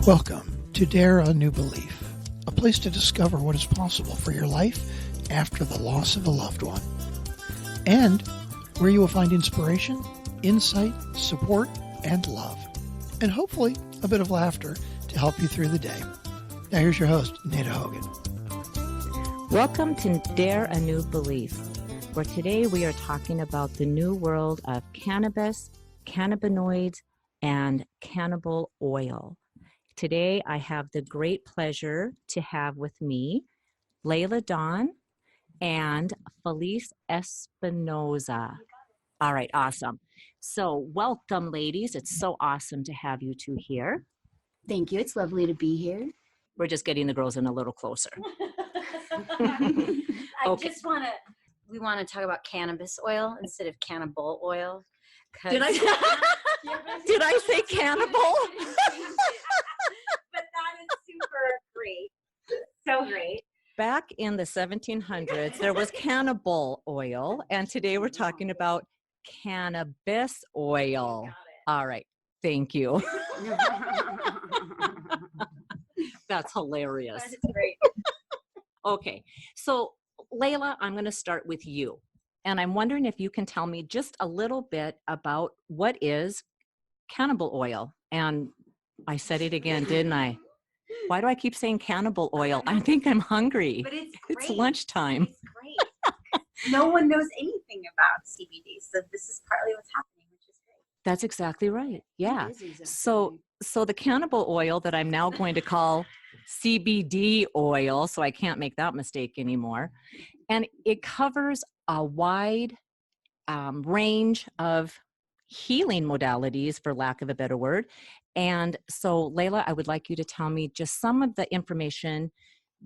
Welcome to Dare a New Belief, a place to discover what is possible for your life after the loss of a loved one, and where you will find inspiration, insight, support, and love, and hopefully a bit of laughter to help you through the day. Now here's your host, Nada Hogan. Welcome to Dare a New Belief, where today we are talking about the new world of cannabis, cannabinoids, and cannabis oil. Today, I have the great pleasure to have with me Layla Dawn and Felice Espinoza. All right, awesome. So welcome, ladies. It's so awesome to have you two here. Thank you. It's lovely to be here. We're just getting the girls in a little closer. We want to talk about cannabis oil instead of cannibal oil. Did I say cannibal? But that is super great. So great. Back in the 1700s, there was cannibal oil, and today we're talking about cannabis oil. All right. Thank you. That's hilarious. That is great. Okay. So, Layla, I'm going to start with you. And I'm wondering if you can tell me just a little bit about what is cannibal oil. And I said it again, didn't I? Why do I keep saying cannibal oil? I think I'm hungry. But it's great. It's lunchtime. It's great. No one knows anything about CBD, so this is partly what's happening, which is great. That's exactly right. Yeah. Exactly. So the cannibal oil that I'm now going to call CBD oil, so I can't make that mistake anymore. And it covers a wide range of healing modalities, for lack of a better word. And so, Layla, I would like you to tell me just some of the information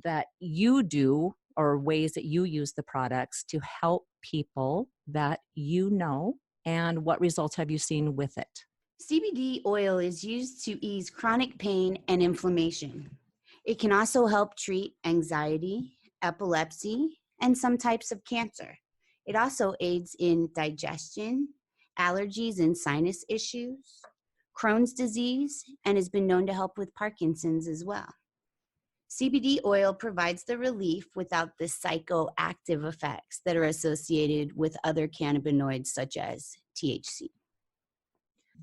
that you do or ways that you use the products to help people that you know, and what results have you seen with it? CBD oil is used to ease chronic pain and inflammation. It can also help treat anxiety, epilepsy, and some types of cancer. It also aids in digestion, allergies and sinus issues, Crohn's disease, and has been known to help with Parkinson's as well. CBD oil provides the relief without the psychoactive effects that are associated with other cannabinoids such as THC.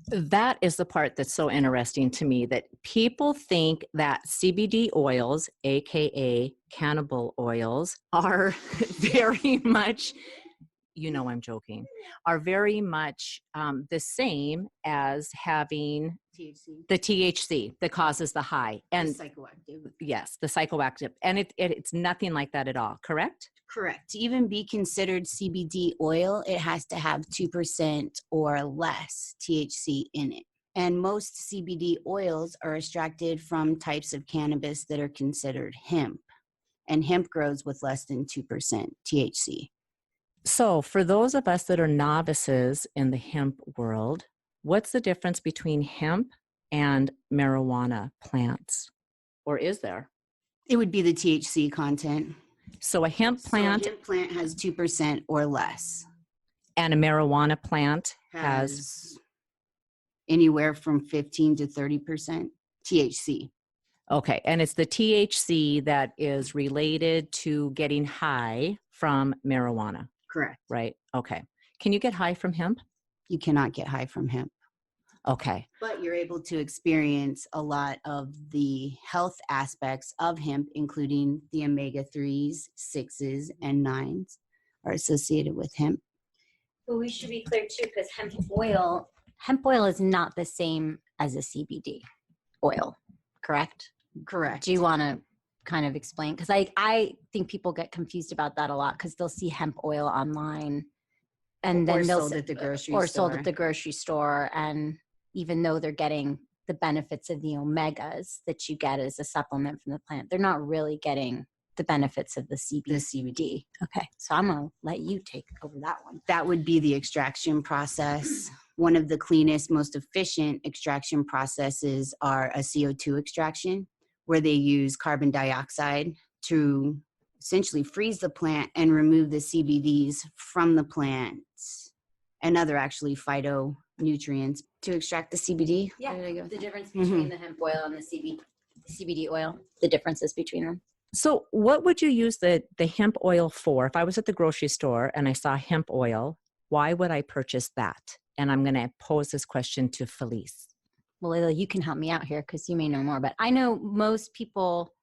That is the part that's so interesting to me, that people think that CBD oils, aka cannibal oils, are very much, you know I'm joking, are very much the same as having THC. the THC that causes the high. And The psychoactive. yes, the psychoactive. And it's nothing like that at all, correct? Correct. To even be considered CBD oil, it has to have 2% or less THC in it. And most CBD oils are extracted from types of cannabis that are considered hemp. And hemp grows with less than 2% THC. So for those of us that are novices in the hemp world, what's the difference between hemp and marijuana plants? Or is there? It would be the THC content. So a hemp plant So a hemp plant has 2% or less. and a marijuana plant has Has anywhere from 15 to 30% THC. okay. And it's the THC that is related to getting high from marijuana, Correct. right? Okay. Can you get high from hemp? You cannot get high from hemp. Okay. But you're able to experience a lot of the health aspects of hemp, including the omega-3s, 6s, and 9s are associated with hemp. But we should be clear too, because hemp oil is not the same as a CBD oil, correct? Correct. Do you want to kind of explain? Because I think people get confused about that a lot, because they'll see hemp oil online and then Or they'll sold at the grocery or store. sold at the grocery store, and even though they're getting the benefits of the omegas that you get as a supplement from the plant, they're not really getting the benefits of the CBD. The CBD. Okay, so I'm gonna let you take over that one. That would be the extraction process. One of the cleanest, most efficient extraction processes are a CO2 extraction, where they use carbon dioxide to essentially freeze the plant and remove the CBDs from the plant and other actually nutrients to extract the CBD. Yeah, Where did I go with the that? difference between the hemp oil and the CBD oil, the differences between them. So what would you use the hemp oil for? If I was at the grocery store and I saw hemp oil, why would I purchase that? And I'm going to pose this question to Felice. Well, Layla, you can help me out here because you may know more, but I know most people,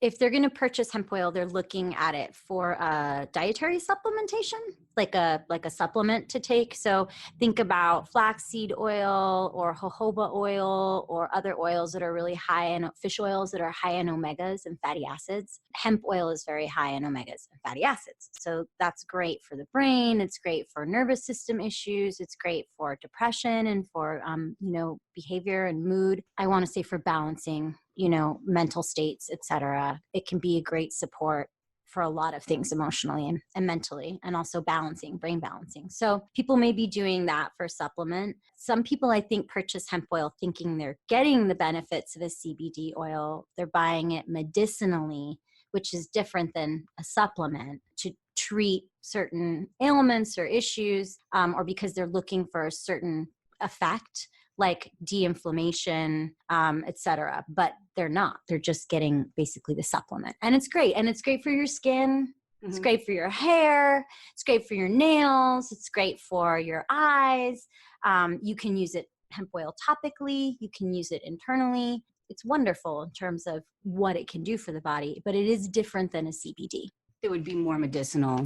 if they're going to purchase hemp oil, they're looking at it for a dietary supplementation, like a supplement to take. So think about flaxseed oil or jojoba oil or other oils that are really high in fish oils that are high in omegas and fatty acids. Hemp oil is very high in omegas and fatty acids. So that's great for the brain. It's great for nervous system issues. It's great for depression and for, behavior and mood. I want to say for balancing, mental states, etc. It can be a great support for a lot of things emotionally and mentally, and also brain balancing. So people may be doing that for supplement. Some people, I think, purchase hemp oil thinking they're getting the benefits of a CBD oil. They're buying it medicinally, which is different than a supplement to treat certain ailments or issues, or because they're looking for a certain effect like de-inflammation, etc. But they're not. They're just getting basically the supplement. And it's great. And it's great for your skin. It's great for your hair. It's great for your nails. It's great for your eyes. You can use it hemp oil topically. You can use it internally. It's wonderful in terms of what it can do for the body, but it is different than a CBD. It would be more medicinal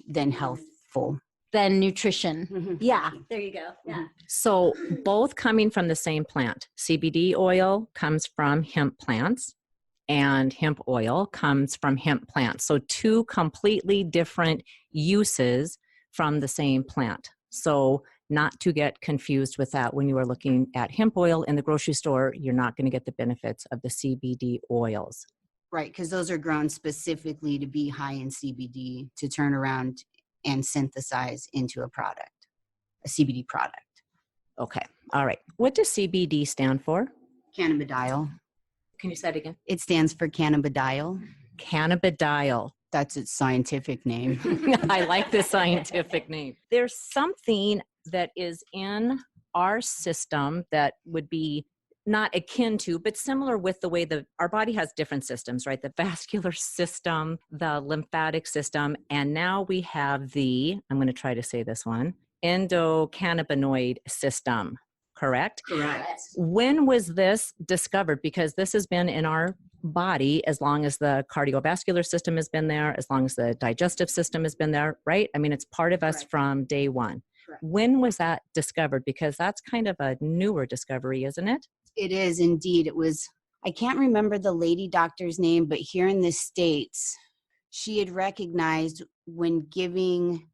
than healthful. Than nutrition. Yeah, there you go. Yeah. So both coming from the same plant. CBD oil comes from hemp plants and hemp oil comes from hemp plants. So two completely different uses from the same plant. So not to get confused with that. When you are looking at hemp oil in the grocery store, you're not going to get the benefits of the CBD oils. Right, because those are grown specifically to be high in CBD to turn around and synthesize into a product, a CBD product. Okay. All right. What does CBD stand for? Cannabidiol. Can you say it again? It stands for cannabidiol. Cannabidiol. That's its scientific name. I like the scientific name. There's something that is in our system that would be not akin to, but similar with the way our body has different systems, right? The vascular system, the lymphatic system, and now we have I'm going to try to say this one, endocannabinoid system, correct? Correct. When was this discovered? Because this has been in our body as long as the cardiovascular system has been there, as long as the digestive system has been there, right? I mean, it's part of us from day one. Correct. When was that discovered? Because that's kind of a newer discovery, isn't it? It is indeed. I can't remember the lady doctor's name, but here in the States, she had recognized when giving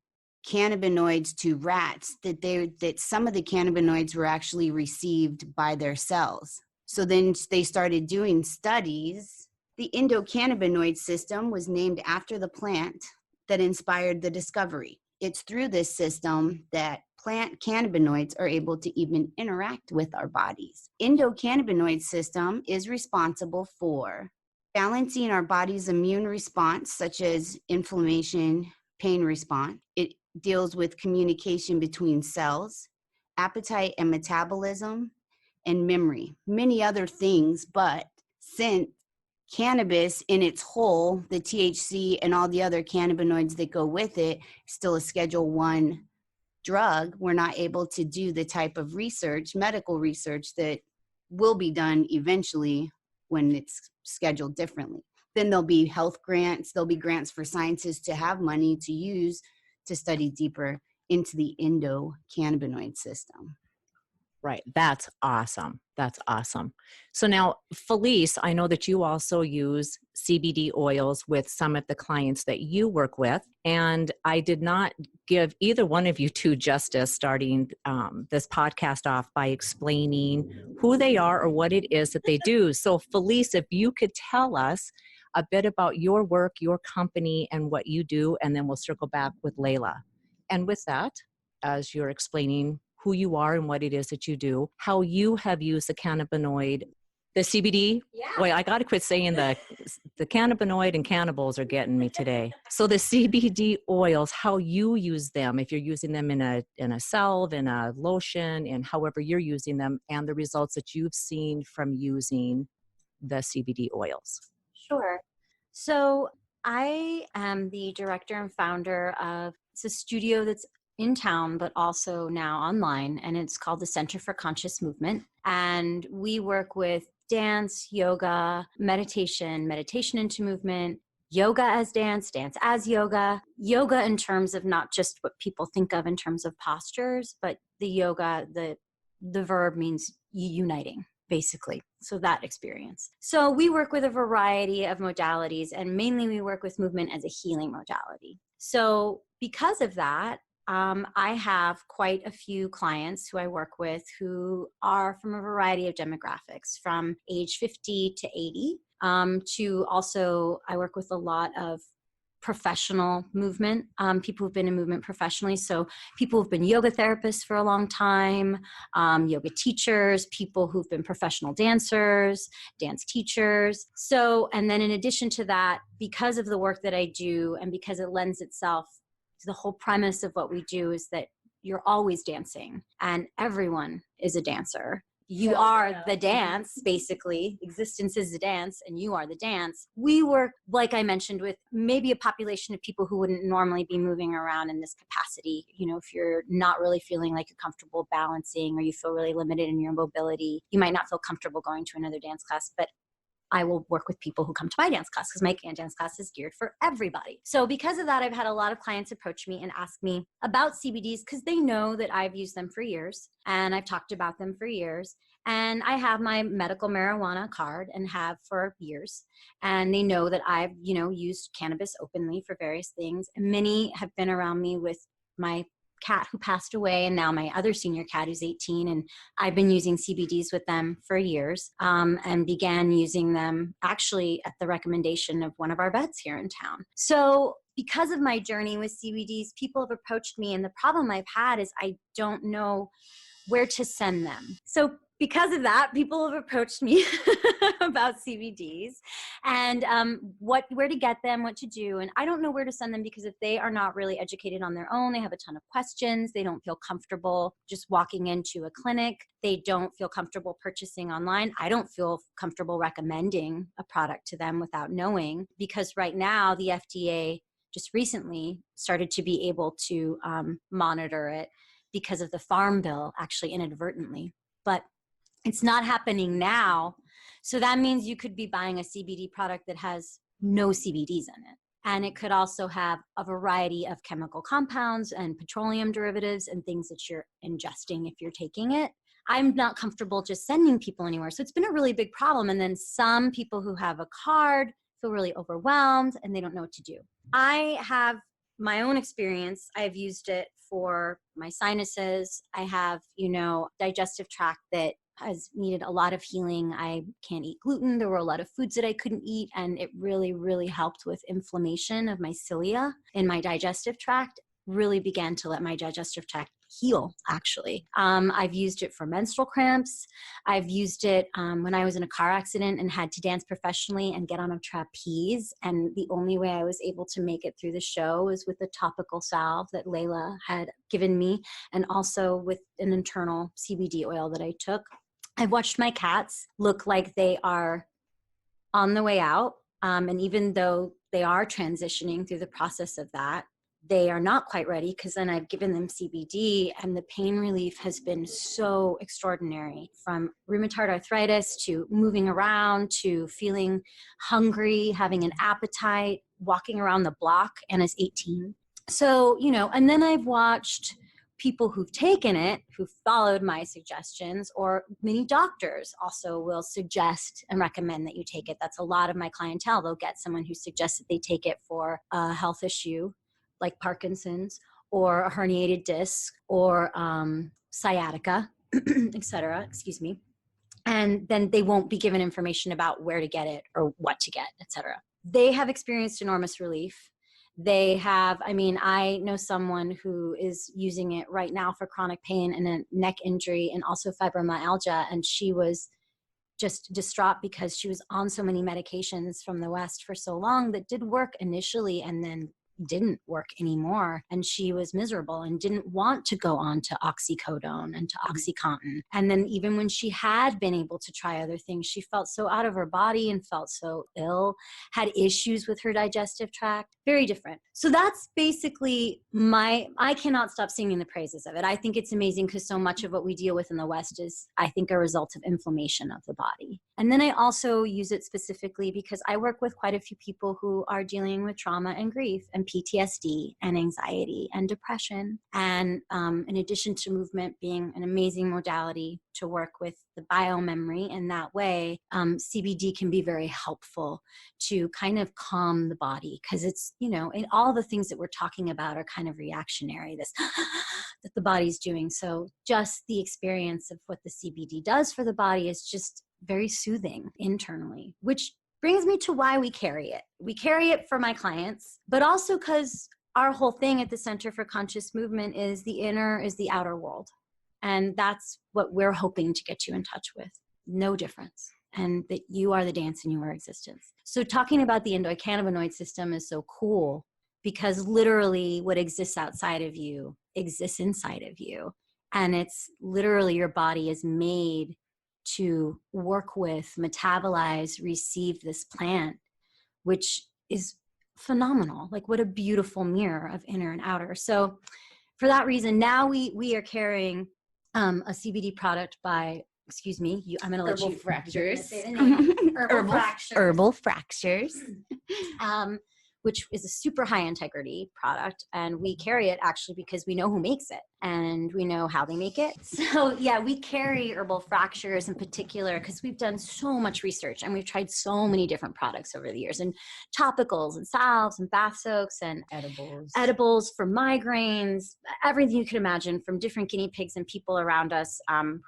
cannabinoids to rats that some of the cannabinoids were actually received by their cells. So then they started doing studies. The endocannabinoid system was named after the plant that inspired the discovery. It's through this system that plant cannabinoids are able to even interact with our bodies. Endocannabinoid system is responsible for balancing our body's immune response, such as inflammation, pain response. It deals with communication between cells, appetite and metabolism, and memory, many other things. But since cannabis in its whole, the THC and all the other cannabinoids that go with it, still a Schedule I drug, we're not able to do the type of research, medical research, that will be done eventually when it's scheduled differently. Then there'll be health grants, there'll be grants for scientists to have money to use to study deeper into the endocannabinoid system. Right. That's awesome. That's awesome. So now, Felice, I know that you also use CBD oils with some of the clients that you work with. And I did not give either one of you two justice starting this podcast off by explaining who they are or what it is that they do. So Felice, if you could tell us a bit about your work, your company, and what you do, and then we'll circle back with Layla. And with that, as you're explaining who you are and what it is that you do, how you have used the cannabinoid The CBD? Yeah. Wait, I got to quit saying the cannabinoid and cannibals are getting me today. So the CBD oils, how you use them, if you're using them in a salve, in a lotion, and however you're using them, and the results that you've seen from using the CBD oils. Sure. So I am the director and founder of, it's a studio that's in town, but also now online, and it's called the Center for Conscious Movement. And we work with dance, yoga, meditation into movement, yoga as dance, dance as yoga, yoga in terms of not just what people think of in terms of postures, but the yoga, the verb means uniting, basically. So that experience. So we work with a variety of modalities, and mainly we work with movement as a healing modality. So because of that, I have quite a few clients who I work with who are from a variety of demographics, from age 50 to 80, to also I work with a lot of professional movement, people who've been in movement professionally. So people who've been yoga therapists for a long time, yoga teachers, people who've been professional dancers, dance teachers. So, and then in addition to that, because of the work that I do and because it lends itself, the whole premise of what we do is that you're always dancing and everyone is a dancer. You are the dance, basically. Existence is the dance and you are the dance. We work, like I mentioned, with maybe a population of people who wouldn't normally be moving around in this capacity. You know, if you're not really feeling like you're comfortable balancing or you feel really limited in your mobility, you might not feel comfortable going to another dance class, but I will work with people who come to my dance class because my dance class is geared for everybody. So because of that, I've had a lot of clients approach me and ask me about CBDs because they know that I've used them for years and I've talked about them for years. And I have my medical marijuana card and have for years. And they know that I've, used cannabis openly for various things. And many have been around me with my cat who passed away and now my other senior cat who's 18, and I've been using CBDs with them for years, and began using them actually at the recommendation of one of our vets here in town. So because of my journey with CBDs, people have approached me, and the problem I've had is I don't know where to send them. So because of that, people have approached me about CBDs and where to get them, what to do. And I don't know where to send them because if they are not really educated on their own, they have a ton of questions. They don't feel comfortable just walking into a clinic. They don't feel comfortable purchasing online. I don't feel comfortable recommending a product to them without knowing, because right now the FDA just recently started to be able to monitor it because of the Farm Bill, actually inadvertently. But it's not happening now. So that means you could be buying a CBD product that has no CBDs in it. And it could also have a variety of chemical compounds and petroleum derivatives and things that you're ingesting if you're taking it. I'm not comfortable just sending people anywhere. So it's been a really big problem. And then some people who have a card feel really overwhelmed and they don't know what to do. I have my own experience. I've used it for my sinuses. I have, digestive tract that has needed a lot of healing. I can't eat gluten. There were a lot of foods that I couldn't eat, and it really, really helped with inflammation of my cilia in my digestive tract. Really began to let my digestive tract heal, actually. I've used it for menstrual cramps. I've used it when I was in a car accident and had to dance professionally and get on a trapeze. And the only way I was able to make it through the show was with a topical salve that Layla had given me, and also with an internal CBD oil that I took. I've watched my cats look like they are on the way out. And even though they are transitioning through the process of that, they are not quite ready, because then I've given them CBD and the pain relief has been so extraordinary, from rheumatoid arthritis to moving around to feeling hungry, having an appetite, walking around the block. Anna's 18. So, and then I've watched people who've taken it, who've followed my suggestions, or many doctors also will suggest and recommend that you take it. That's a lot of my clientele. They'll get someone who suggests that they take it for a health issue like Parkinson's or a herniated disc or sciatica, etc. Excuse me. And then they won't be given information about where to get it or what to get, etc. They have experienced enormous relief. They have, I know someone who is using it right now for chronic pain and a neck injury and also fibromyalgia. And she was just distraught because she was on so many medications from the West for so long that did work initially and then didn't work anymore. And she was miserable and didn't want to go on to oxycodone and to Oxycontin. And then even when she had been able to try other things, she felt so out of her body and felt so ill, had issues with her digestive tract, very different. So that's basically I cannot stop singing the praises of it. I think it's amazing because so much of what we deal with in the West is, I think, a result of inflammation of the body. And then I also use it specifically because I work with quite a few people who are dealing with trauma and grief and PTSD and anxiety and depression. And in addition to movement being an amazing modality to work with the biomemory in that way, CBD can be very helpful to kind of calm the body because it's, and all the things that we're talking about are kind of reactionary, this that the body's doing. So just the experience of what the CBD does for the body is just very soothing internally, which brings me to why we carry it. We carry it for my clients, but also because our whole thing at the Center for Conscious Movement is the inner is the outer world. And that's what we're hoping to get you in touch with. No difference. And that you are the dance in your existence. So talking about the endocannabinoid system is so cool because literally what exists outside of you exists inside of you. And it's literally your body is made to work with, metabolize, receive this plant, which is phenomenal. Like what a beautiful mirror of inner and outer. So for that reason, now we are carrying a CBD product by, excuse me, I'm going to let Herbal you Fractures. say the name. Herbal Fractures. Herbal Fractures. Which is a super high integrity product. And we carry it actually because we know who makes it and we know how they make it. So yeah, we carry Herbal Fractures in particular because we've done so much research and we've tried so many different products over the years, and topicals and salves and bath soaks and edibles for migraines, everything you could imagine from different guinea pigs and people around us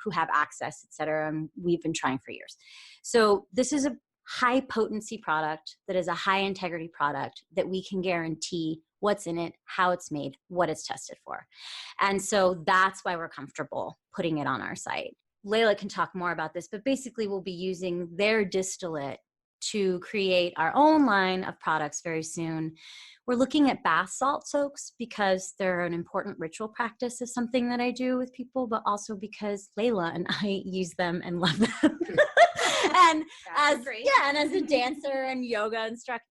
who have access, et cetera. And we've been trying for years. So this is a high potency product that is a high integrity product that we can guarantee what's in it, how it's made, what it's tested for. And so that's why we're comfortable putting it on our site. Layla can talk more about this, but basically we'll be using their distillate to create our own line of products very soon. We're looking at bath salt soaks because they're an important ritual practice of something that I do with people, but also because Layla and I use them and love them. And as a dancer and yoga instructor,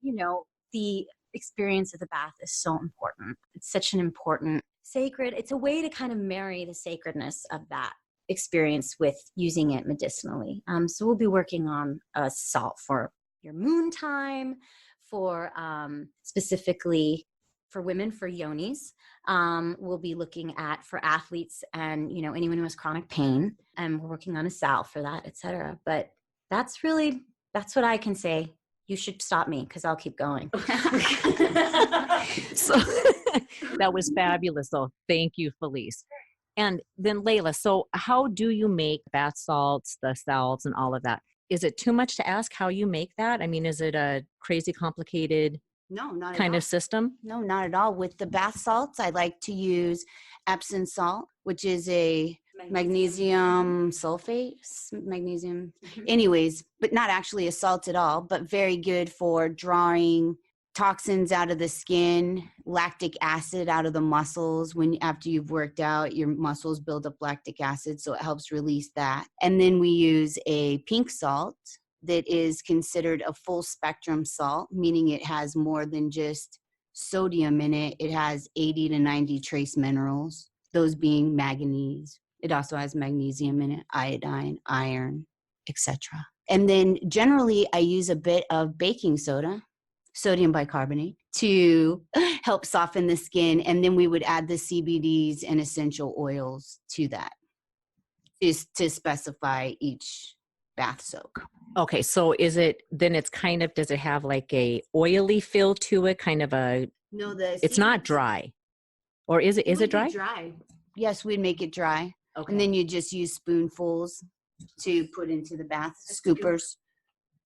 the experience of the bath is so important. It's such an important sacred. It's a way to kind of marry the sacredness of that experience with using it medicinally. So we'll be working on a salt for your moon time, for specifically for women, for yonis. We'll be looking at for athletes and anyone who has chronic pain, and we're working on a salve for that, etc. But that's what I can say. You should stop me because I'll keep going. So that was fabulous. So thank you, Felice. And then Layla, so how do you make bath salts, the salves, and all of that? Is it too much to ask how you make that? I mean, is it a crazy complicated No, not at kind all. of system? No, not at all. With the bath salts, I like to use Epsom salt, which is a magnesium sulfate, magnesium. Anyways, but not actually a salt at all, but very good for drawing toxins out of the skin, lactic acid out of the muscles. After you've worked out, your muscles build up lactic acid, so it helps release that. And then we use a pink salt that is considered a full spectrum salt, meaning it has more than just sodium in it. It has 80 to 90 trace minerals, those being manganese. It also has magnesium in it, iodine, iron, etc. And then generally I use a bit of baking soda, sodium bicarbonate, to help soften the skin. And then we would add the CBDs and essential oils to that, just to specify each bath soak. Okay, so does it have like a oily feel to it, kind of a, No, it's not dry. Or is it dry? Dry. Yes, we'd make it dry. Okay. And then you just use spoonfuls to put into the bath, scoopers.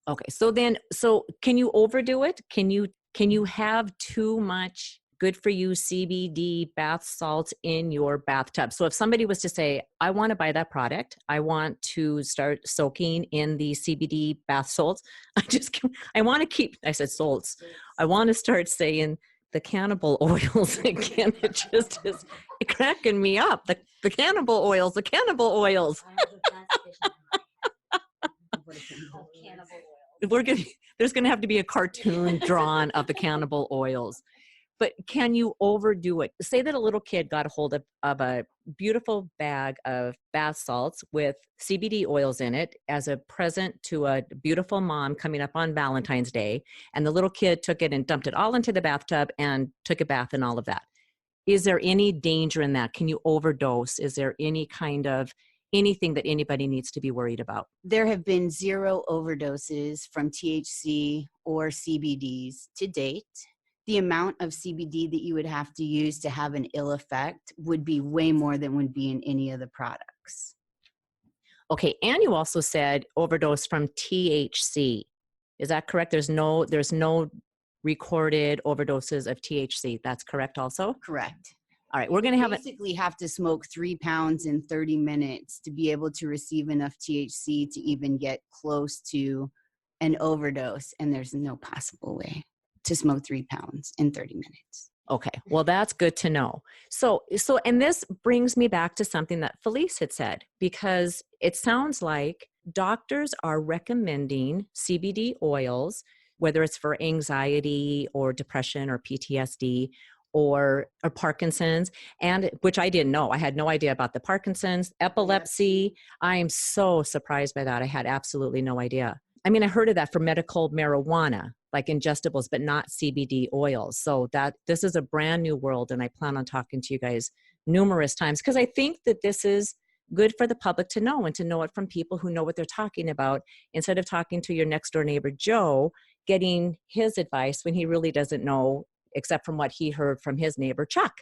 Okay, so can you overdo it? Can you have too much good for you CBD bath salts in your bathtub. So if somebody was to say, I want to buy that product, I want to start soaking in the CBD bath salts, I want to keep, I said salts. I want to start saying the cannibal oils again. It just is cracking me up. The cannibal oils, the cannibal oils. There's going to have to be a cartoon drawn of the cannibal oils. But can you overdo it? Say that a little kid got a hold of a beautiful bag of bath salts with CBD oils in it as a present to a beautiful mom coming up on Valentine's Day. And the little kid took it and dumped it all into the bathtub and took a bath and all of that. Is there any danger in that? Can you overdose? Is there any kind of anything that anybody needs to be worried about? There have been 0 overdoses from THC or CBDs to date. The amount of CBD that you would have to use to have an ill effect would be way more than would be in any of the products. Okay, and you also said overdose from THC. Is that correct? There's no recorded overdoses of THC. That's correct also? Correct. All right, we're going to have basically have to smoke 3 pounds in 30 minutes to be able to receive enough THC to even get close to an overdose, and there's no possible way to smoke 3 pounds in 30 minutes. Okay, well, that's good to know. So, and this brings me back to something that Felice had said, because it sounds like doctors are recommending CBD oils, whether it's for anxiety or depression or PTSD or Parkinson's, and which I didn't know. I had no idea about the Parkinson's, epilepsy. I am so surprised by that. I had absolutely no idea. I mean, I heard of that for medical marijuana, like ingestibles, but not CBD oils. So that this is a brand new world, and I plan on talking to you guys numerous times because I think that this is good for the public to know and to know it from people who know what they're talking about instead of talking to your next door neighbor, Joe, getting his advice when he really doesn't know except from what he heard from his neighbor, Chuck.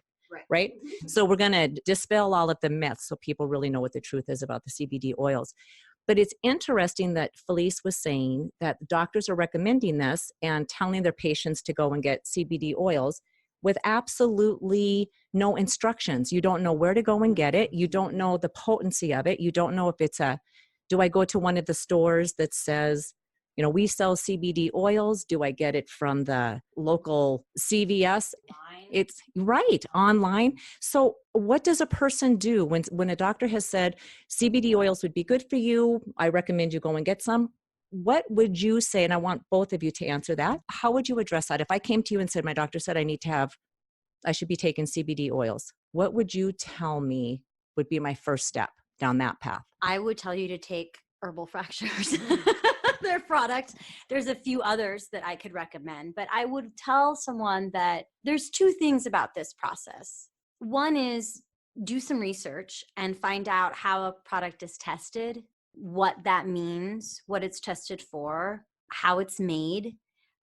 Right? So we're going to dispel all of the myths so people really know what the truth is about the CBD oils. But it's interesting that Felice was saying that doctors are recommending this and telling their patients to go and get CBD oils with absolutely no instructions. You don't know where to go and get it. You don't know the potency of it. You don't know if it's do I go to one of the stores that says, you know, we sell CBD oils? Do I get it from the local CVS? It's right, online. So what does a person do when a doctor has said CBD oils would be good for you? I recommend you go and get some. What would you say? And I want both of you to answer that. How would you address that? If I came to you and said, my doctor said I should be taking CBD oils, what would you tell me would be my first step down that path? I would tell you to take Herbal Fractures, their product. There's a few others that I could recommend, but I would tell someone that there's 2 things about this process. One is do some research and find out how a product is tested, what that means, what it's tested for, how it's made.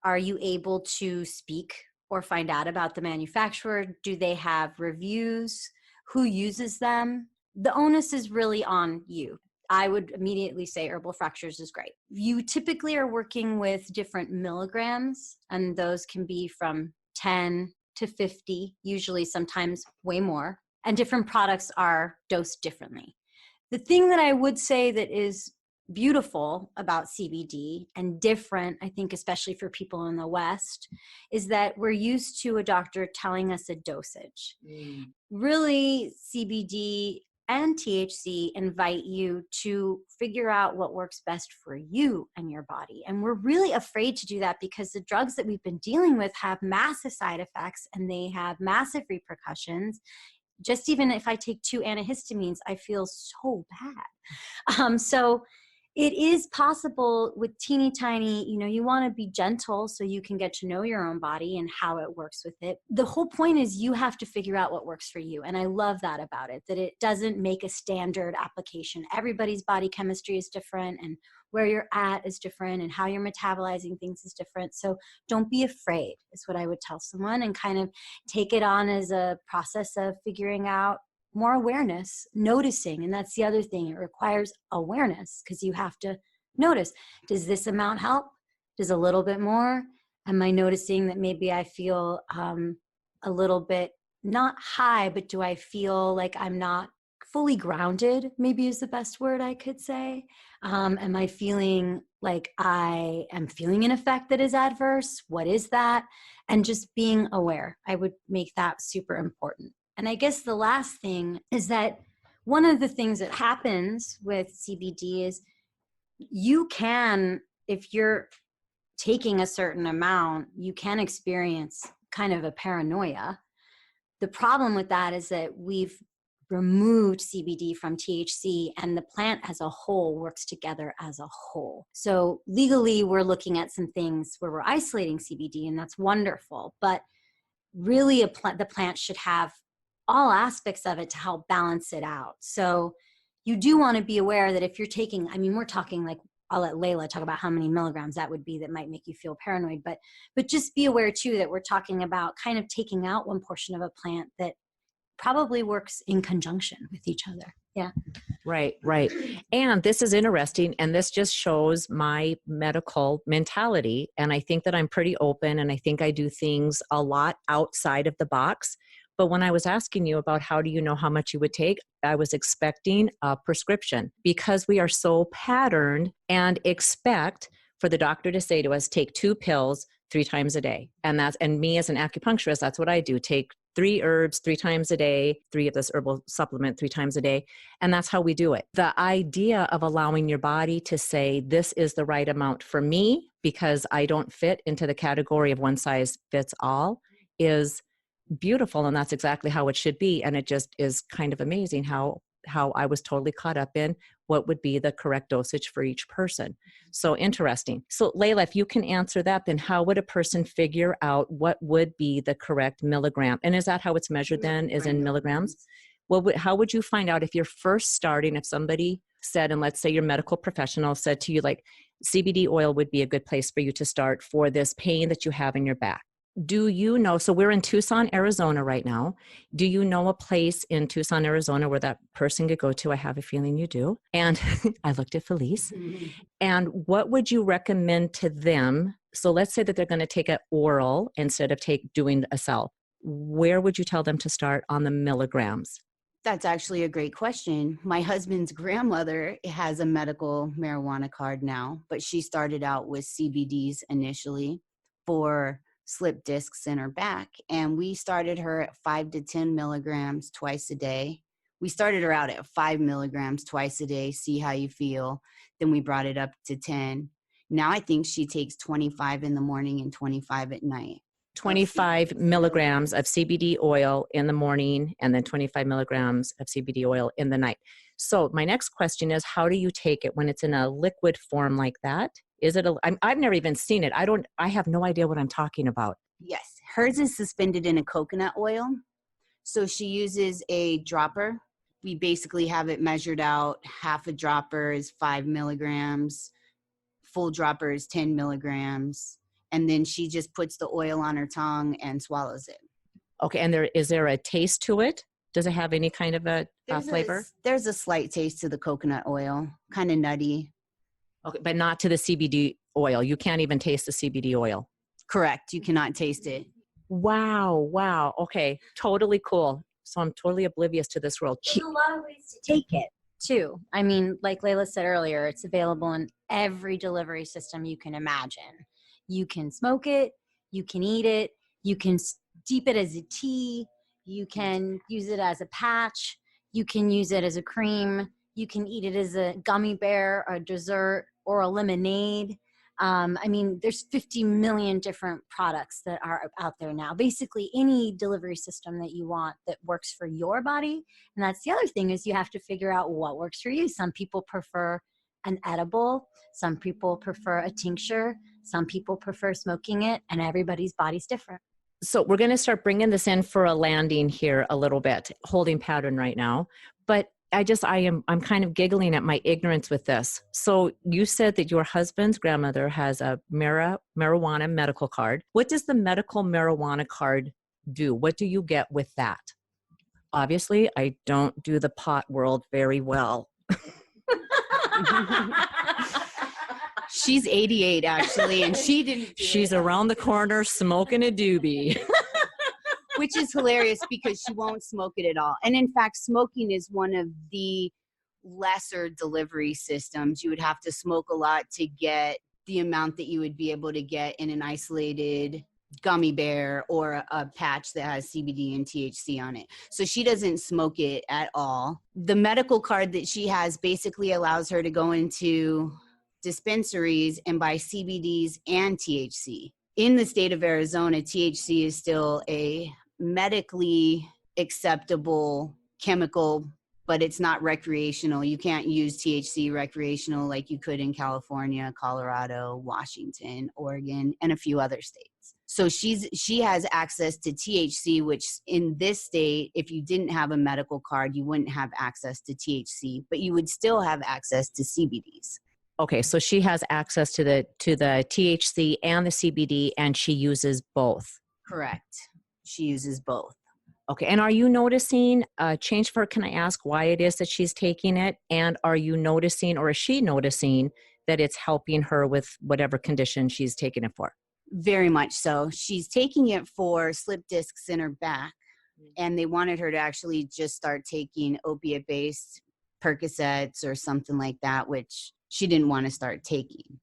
Are you able to speak or find out about the manufacturer? Do they have reviews? Who uses them? The onus is really on you. I would immediately say Herbal Fractures is great. You typically are working with different milligrams, and those can be from 10 to 50, usually sometimes way more, and different products are dosed differently. The thing that I would say that is beautiful about CBD and different, I think, especially for people in the West, is that we're used to a doctor telling us a dosage. Really, CBD and THC invite you to figure out what works best for you and your body. And we're really afraid to do that because the drugs that we've been dealing with have massive side effects and they have massive repercussions. Just even if I take 2 antihistamines, I feel so bad. So it is possible with teeny tiny, you want to be gentle so you can get to know your own body and how it works with it. The whole point is you have to figure out what works for you. And I love that about it, that it doesn't make a standard application. Everybody's body chemistry is different and where you're at is different and how you're metabolizing things is different. So don't be afraid is what I would tell someone, and kind of take it on as a process of figuring out more awareness, noticing. And that's the other thing. It requires awareness because you have to notice, does this amount help? Does a little bit more? Am I noticing that maybe I feel a little bit not high, but do I feel like I'm not fully grounded, maybe is the best word I could say? Am I feeling like I am feeling an effect that is adverse? What is that? And just being aware. I would make that super important. And I guess the last thing is that one of the things that happens with CBD is you can, if you're taking a certain amount, you can experience kind of a paranoia. The problem with that is that we've removed CBD from THC, and the plant as a whole works together as a whole. So legally, we're looking at some things where we're isolating CBD, and that's wonderful. But really, the plant should have all aspects of it to help balance it out. So you do want to be aware that if you're taking, I mean, we're talking like, I'll let Layla talk about how many milligrams that would be that might make you feel paranoid, but just be aware too that we're talking about kind of taking out one portion of a plant that probably works in conjunction with each other. Yeah. Right, right. And this is interesting. And this just shows my medical mentality. And I think that I'm pretty open, and I think I do things a lot outside of the box. But when I was asking you about how do you know how much you would take, I was expecting a prescription, because we are so patterned and expect for the doctor to say to us, take 2 pills 3 times a day. And me as an acupuncturist, that's what I do. Take 3 herbs 3 times a day, 3 of this herbal supplement 3 times a day. And that's how we do it. The idea of allowing your body to say, this is the right amount for me, because I don't fit into the category of one size fits all, is beautiful. And that's exactly how it should be. And it just is kind of amazing how I was totally caught up in what would be the correct dosage for each person. So interesting. So Layla, if you can answer that, then how would a person figure out what would be the correct milligram? And is that how it's measured then, is in milligrams? Well, how would you find out if you're first starting, if somebody said, and let's say your medical professional said to you, like, CBD oil would be a good place for you to start for this pain that you have in your back. Do you know, so we're in Tucson, Arizona right now. Do you know a place in Tucson, Arizona where that person could go to? I have a feeling you do. And I looked at Felice. And what would you recommend to them? So let's say that they're going to take an oral instead of doing a self. Where would you tell them to start on the milligrams? That's actually a great question. My husband's grandmother has a medical marijuana card now, but she started out with CBDs initially for slip discs in her back. And we started her at 5 to 10 milligrams twice a day. We started her out at 5 milligrams twice a day, see how you feel. Then we brought it up to 10. Now I think she takes 25 in the morning and 25 at night. 25 milligrams of CBD oil in the morning, and then 25 milligrams of CBD oil in the night. So my next question is, how do you take it when it's in a liquid form like that? Is it I've never even seen it. I have no idea what I'm talking about. Yes, hers is suspended in a coconut oil. So she uses a dropper. We basically have it measured out. Half a dropper is 5 milligrams. Full dropper is 10 milligrams. And then she just puts the oil on her tongue and swallows it. Okay, and is there a taste to it? Does it have any kind of a flavor? There's a slight taste to the coconut oil, kind of nutty. Okay, but not to the CBD oil. You can't even taste the CBD oil. Correct. You cannot taste it. Wow. Okay, totally cool. So I'm totally oblivious to this world. There's a lot of ways to take it too. I mean, like Layla said earlier, it's available in every delivery system you can imagine. You can smoke it, you can eat it, you can steep it as a tea, you can use it as a patch, you can use it as a cream, you can eat it as a gummy bear, a dessert, or a lemonade. I mean, there's 50 million different products that are out there now. Basically, any delivery system that you want that works for your body. And that's the other thing, is you have to figure out what works for you. Some people prefer an edible. Some people prefer a tincture. Some people prefer smoking it, and everybody's body's different. So we're going to start bringing this in for a landing here a little bit, holding pattern right now. But I'm kind of giggling at my ignorance with this. So you said that your husband's grandmother has a marijuana medical card. What does the medical marijuana card do? What do you get with that? Obviously, I don't do the pot world very well. She's 88 actually, and she didn't. She's around the corner smoking a doobie. which is hilarious because she won't smoke it at all. And in fact, smoking is one of the lesser delivery systems. You would have to smoke a lot to get the amount that you would be able to get in an isolated gummy bear or a patch that has CBD and THC on it. So she doesn't smoke it at all. The medical card that she has basically allows her to go into dispensaries and buy CBDs and THC. In the state of Arizona, THC is still a medically acceptable chemical, but it's not recreational. You can't use THC recreational like you could in California, Colorado, Washington, Oregon, and a few other states. So she has access to THC, which in this state, if you didn't have a medical card, you wouldn't have access to THC, but you would still have access to CBDs. Okay, so she has access to the THC and the CBD, and she uses both. Correct. She uses both. Okay, and are you noticing a change for her? Can I ask why it is that she's taking it? And are you noticing, or is she noticing that it's helping her with whatever condition she's taking it for? Very much so. She's taking it for slip discs in her back, and they wanted her to actually just start taking opiate-based Percocets or something like that, which she didn't want to start taking.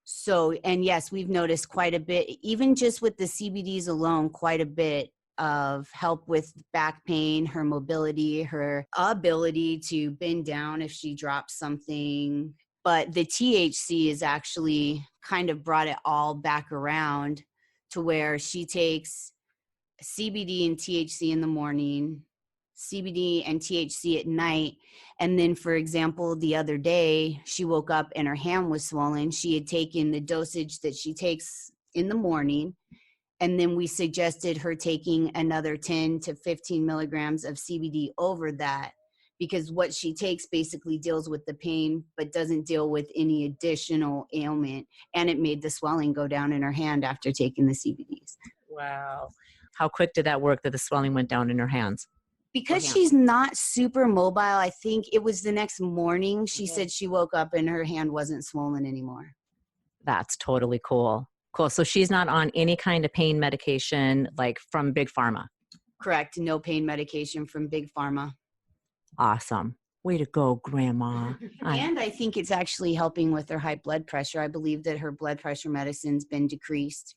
So, and yes, we've noticed quite a bit, even just with the CBDs alone, quite a bit of help with back pain, her mobility, her ability to bend down if she drops something. But the THC is actually kind of brought it all back around to where she takes CBD and THC in the morning, CBD and THC at night. And then, for example, the other day, she woke up and her hand was swollen. She had taken the dosage that she takes in the morning. And then we suggested her taking another 10 to 15 milligrams of CBD over that, because what she takes basically deals with the pain, but doesn't deal with any additional ailment. And it made the swelling go down in her hand after taking the CBDs. Wow. How quick did that work that the swelling went down in her hands? Because she's not super mobile, I think it was the next morning she said she woke up and her hand wasn't swollen anymore. That's totally cool. Cool. So she's not on any kind of pain medication like from Big Pharma? Correct. No pain medication from Big Pharma. Awesome. Way to go, Grandma. And I think it's actually helping with her high blood pressure. I believe that her blood pressure medicine's been decreased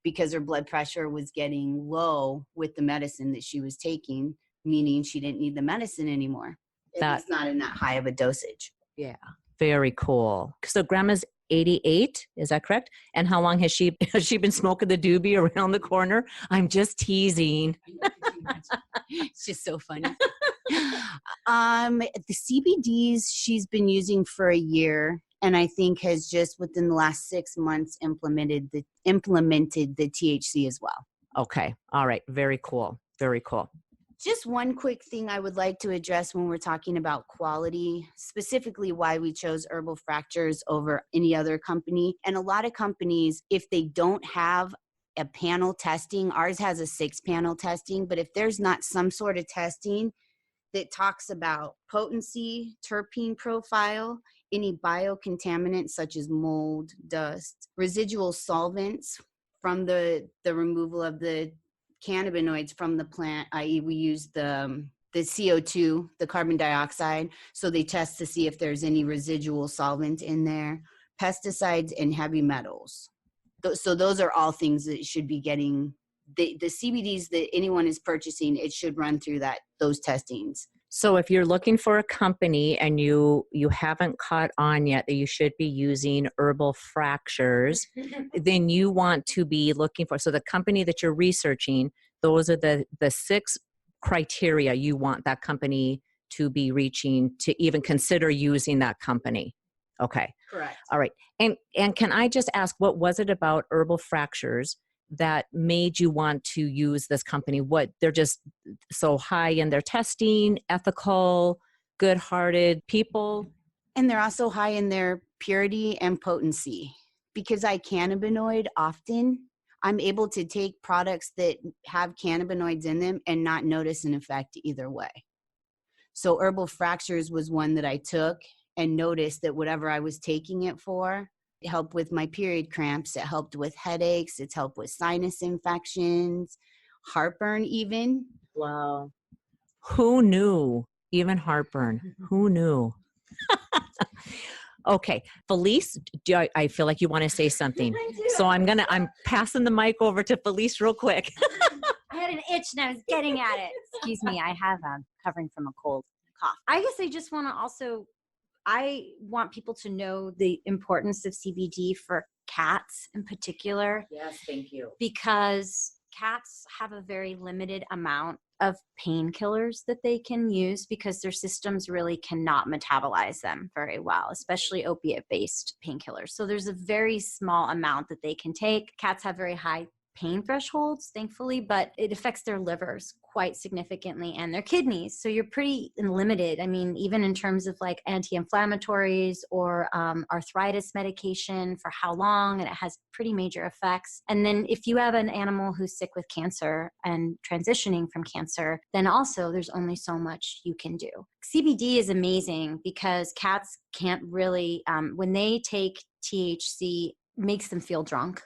because her blood pressure was getting low with the medicine that she was taking, meaning she didn't need the medicine anymore. It's not in that high of a dosage. Yeah. Very cool. So Grandma's 88, is that correct? And how long has she been smoking the doobie around the corner? I'm just teasing. It's just so funny. The CBDs she's been using for a year, and I think has just within the last 6 months implemented the THC as well. Okay. All right. Very cool. Very cool. Just one quick thing I would like to address when we're talking about quality, specifically why we chose Herbal Fractures over any other company. And a lot of companies, if they don't have a panel testing, ours has a 6-panel testing, but if there's not some sort of testing that talks about potency, terpene profile, any biocontaminants such as mold, dust, residual solvents from the removal of the cannabinoids from the plant, i.e. we use the CO2, the carbon dioxide, so they test to see if there's any residual solvent in there, pesticides, and heavy metals. So those are all things that should be getting, the CBDs that anyone is purchasing, it should run through those testings. So if you're looking for a company and you haven't caught on yet that you should be using Herbal Fractures, then you want to be looking for, so the company that you're researching, those are the 6 criteria you want that company to be reaching to even consider using that company. Okay. Correct. All right. And can I just ask, what was it about Herbal Fractures that made you want to use this company? What, they're just so high in their testing, ethical, good-hearted people? And they're also high in their purity and potency. Because I cannabinoid often, I'm able to take products that have cannabinoids in them and not notice an effect either way. So Herbal Fractures was one that I took and noticed that whatever I was taking it for, it helped with my period cramps. It helped with headaches. It's helped with sinus infections, heartburn even. Wow. Who knew? Even heartburn. Who knew? Okay, Felice, I feel like you want to say something. So I'm passing the mic over to Felice real quick. I had an itch and I was getting at it. Excuse me, I have covering from a cold cough. I guess I just want to also, I want people to know the importance of CBD for cats in particular. Yes, thank you. Because cats have a very limited amount of painkillers that they can use because their systems really cannot metabolize them very well, especially opiate-based painkillers. So there's a very small amount that they can take. Cats have very high pain thresholds, thankfully, but it affects their livers quite significantly and their kidneys. So you're pretty limited. I mean, even in terms of like anti-inflammatories or arthritis medication for how long, and it has pretty major effects. And then if you have an animal who's sick with cancer and transitioning from cancer, then also there's only so much you can do. CBD is amazing because cats can't really, when they take THC, makes them feel drunk.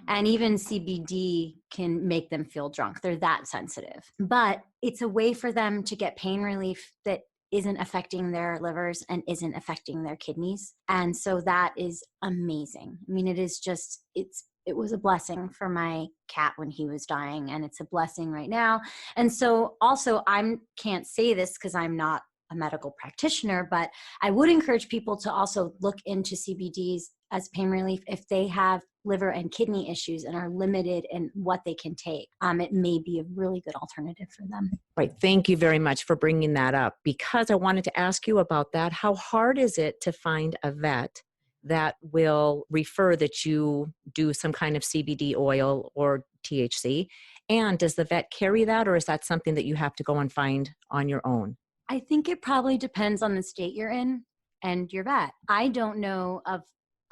And even CBD can make them feel drunk. They're that sensitive. But it's a way for them to get pain relief that isn't affecting their livers and isn't affecting their kidneys. And so that is amazing. I mean, it is just, it was a blessing for my cat when he was dying, and it's a blessing right now. And so also, I can't say this because I'm not a medical practitioner, but I would encourage people to also look into CBDs as pain relief if they have liver and kidney issues and are limited in what they can take. It may be a really good alternative for them. Right. Thank you very much for bringing that up, because I wanted to ask you about that. How hard is it to find a vet that will refer that you do some kind of CBD oil or THC? And does the vet carry that, or is that something that you have to go and find on your own? I think it probably depends on the state you're in and your vet. I don't know of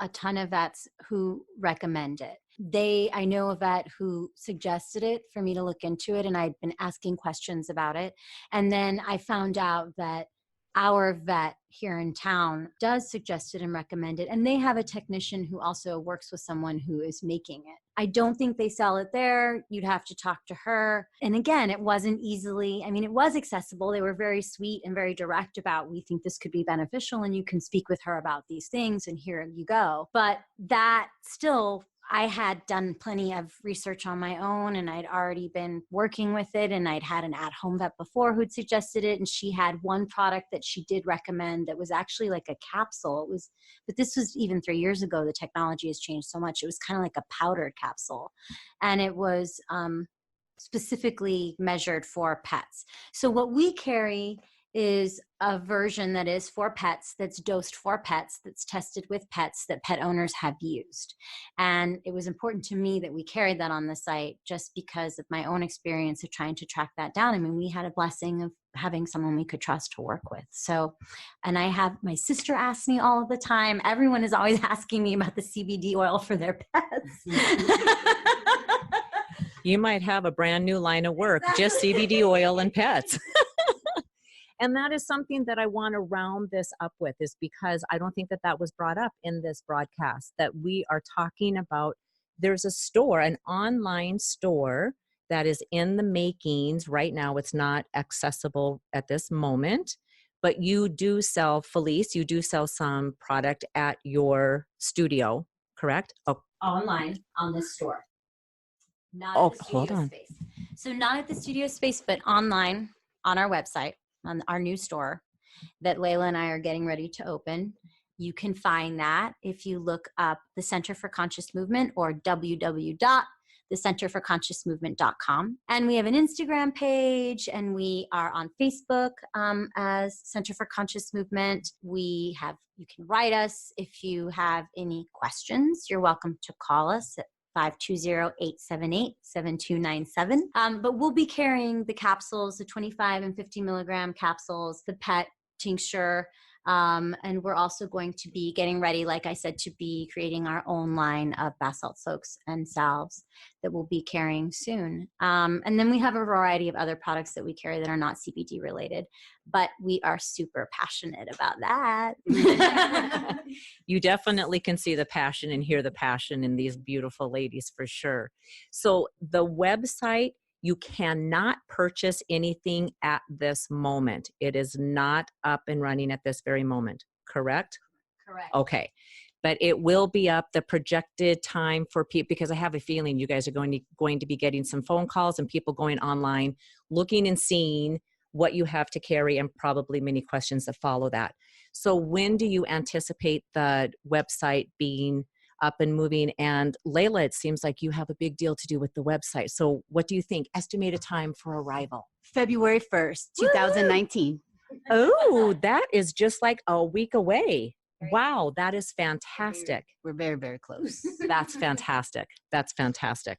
a ton of vets who recommend it. I know a vet who suggested it for me to look into it, and I'd been asking questions about it. And then I found out that our vet here in town does suggest it and recommend it. And they have a technician who also works with someone who is making it. I don't think they sell it there. You'd have to talk to her. And again, it wasn't easily, I mean, it was accessible. They were very sweet and very direct about, we think this could be beneficial and you can speak with her about these things and here you go. But that still, I had done plenty of research on my own, and I'd already been working with it, and I'd had an at-home vet before who'd suggested it, and she had one product that she did recommend that was actually like a capsule. But this was even 3 years ago. The technology has changed so much. It was kind of like a powdered capsule, and it was specifically measured for pets. So what we carry is a version that is for pets, that's dosed for pets, that's tested with pets, that pet owners have used. And it was important to me that we carried that on the site just because of my own experience of trying to track that down. I mean, we had a blessing of having someone we could trust to work with. So, and I have, my sister asks me all of the time, everyone is always asking me about the CBD oil for their pets. You might have a brand new line of work, just CBD oil and pets. And that is something that I want to round this up with, is because I don't think that that was brought up in this broadcast, that we are talking about, there's a store, an online store that is in the makings right now. It's not accessible at this moment, but you do sell, Felice, you do sell some product at your studio, correct? Oh. Online on this store. Not Oh, at the studio hold on. space. So not at the studio space, but online on our website, on our new store that Layla and I are getting ready to open. You can find that if you look up the Center for Conscious Movement or www.thecenterforconsciousmovement.com. And we have an Instagram page, and we are on Facebook as Center for Conscious Movement. You can write us if you have any questions. You're welcome to call us at 520-878-7297. But we'll be carrying the capsules, the 25 and 50 milligram capsules, the pet tincture, and we're also going to be getting ready, like I said, to be creating our own line of bath salt soaks and salves that we'll be carrying soon. And then we have a variety of other products that we carry that are not CBD related, but we are super passionate about that. You definitely can see the passion and hear the passion in these beautiful ladies for sure. So the website You cannot purchase anything at this moment. It is not up and running at this very moment, correct? Correct. Okay. But it will be up, the projected time for people, because I have a feeling you guys are going to be getting some phone calls and people going online, looking and seeing what you have to carry, and probably many questions that follow that. So when do you anticipate the website being up and moving? And Layla, it seems like you have a big deal to do with the website. So what do you think? Estimated time for arrival? February 1st, 2019. Oh, that is just like a week away. Wow, that is fantastic. We're very, very close. That's fantastic. That's fantastic.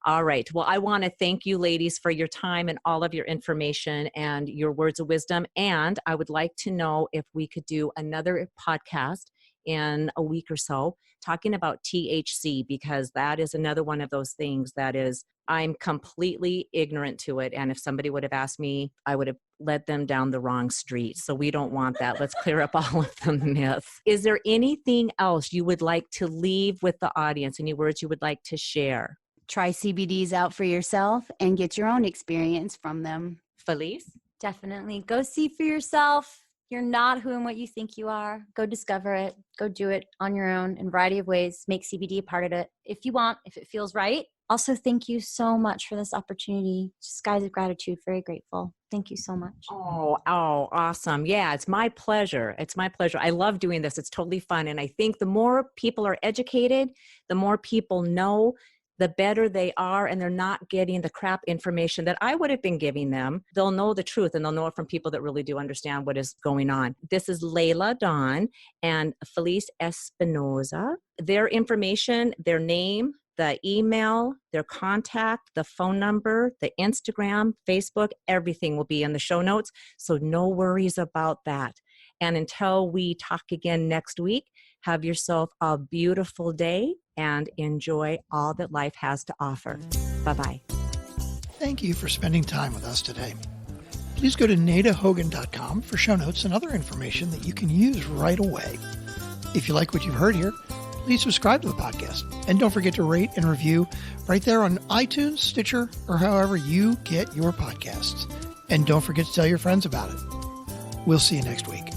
All right. Well, I want to thank you ladies for your time and all of your information and your words of wisdom. And I would like to know if we could do another podcast in a week or so talking about THC, because that is another one of those things that is, I'm completely ignorant to it. And if somebody would have asked me, I would have led them down the wrong street. So we don't want that. Let's clear up all of the myths. Is there anything else you would like to leave with the audience? Any words you would like to share? Try CBDs out for yourself and get your own experience from them. Felice? Definitely. Go see for yourself. You're not who and what you think you are. Go discover it. Go do it on your own in a variety of ways. Make CBD a part of it if you want, if it feels right. Also, thank you so much for this opportunity. Skies of gratitude. Very grateful. Thank you so much. Oh, awesome. Yeah, it's my pleasure. It's my pleasure. I love doing this. It's totally fun. And I think the more people are educated, the more people know, the better they are, and they're not getting the crap information that I would have been giving them. They'll know the truth, and they'll know it from people that really do understand what is going on. This is Layla Dawn and Felice Espinoza. Their information, their name, the email, their contact, the phone number, the Instagram, Facebook, everything will be in the show notes. So no worries about that. And until we talk again next week, have yourself a beautiful day and enjoy all that life has to offer. Bye-bye. Thank you for spending time with us today. Please go to nadahogan.com for show notes and other information that you can use right away. If you like what you've heard here, please subscribe to the podcast. And don't forget to rate and review right there on iTunes, Stitcher, or however you get your podcasts. And don't forget to tell your friends about it. We'll see you next week.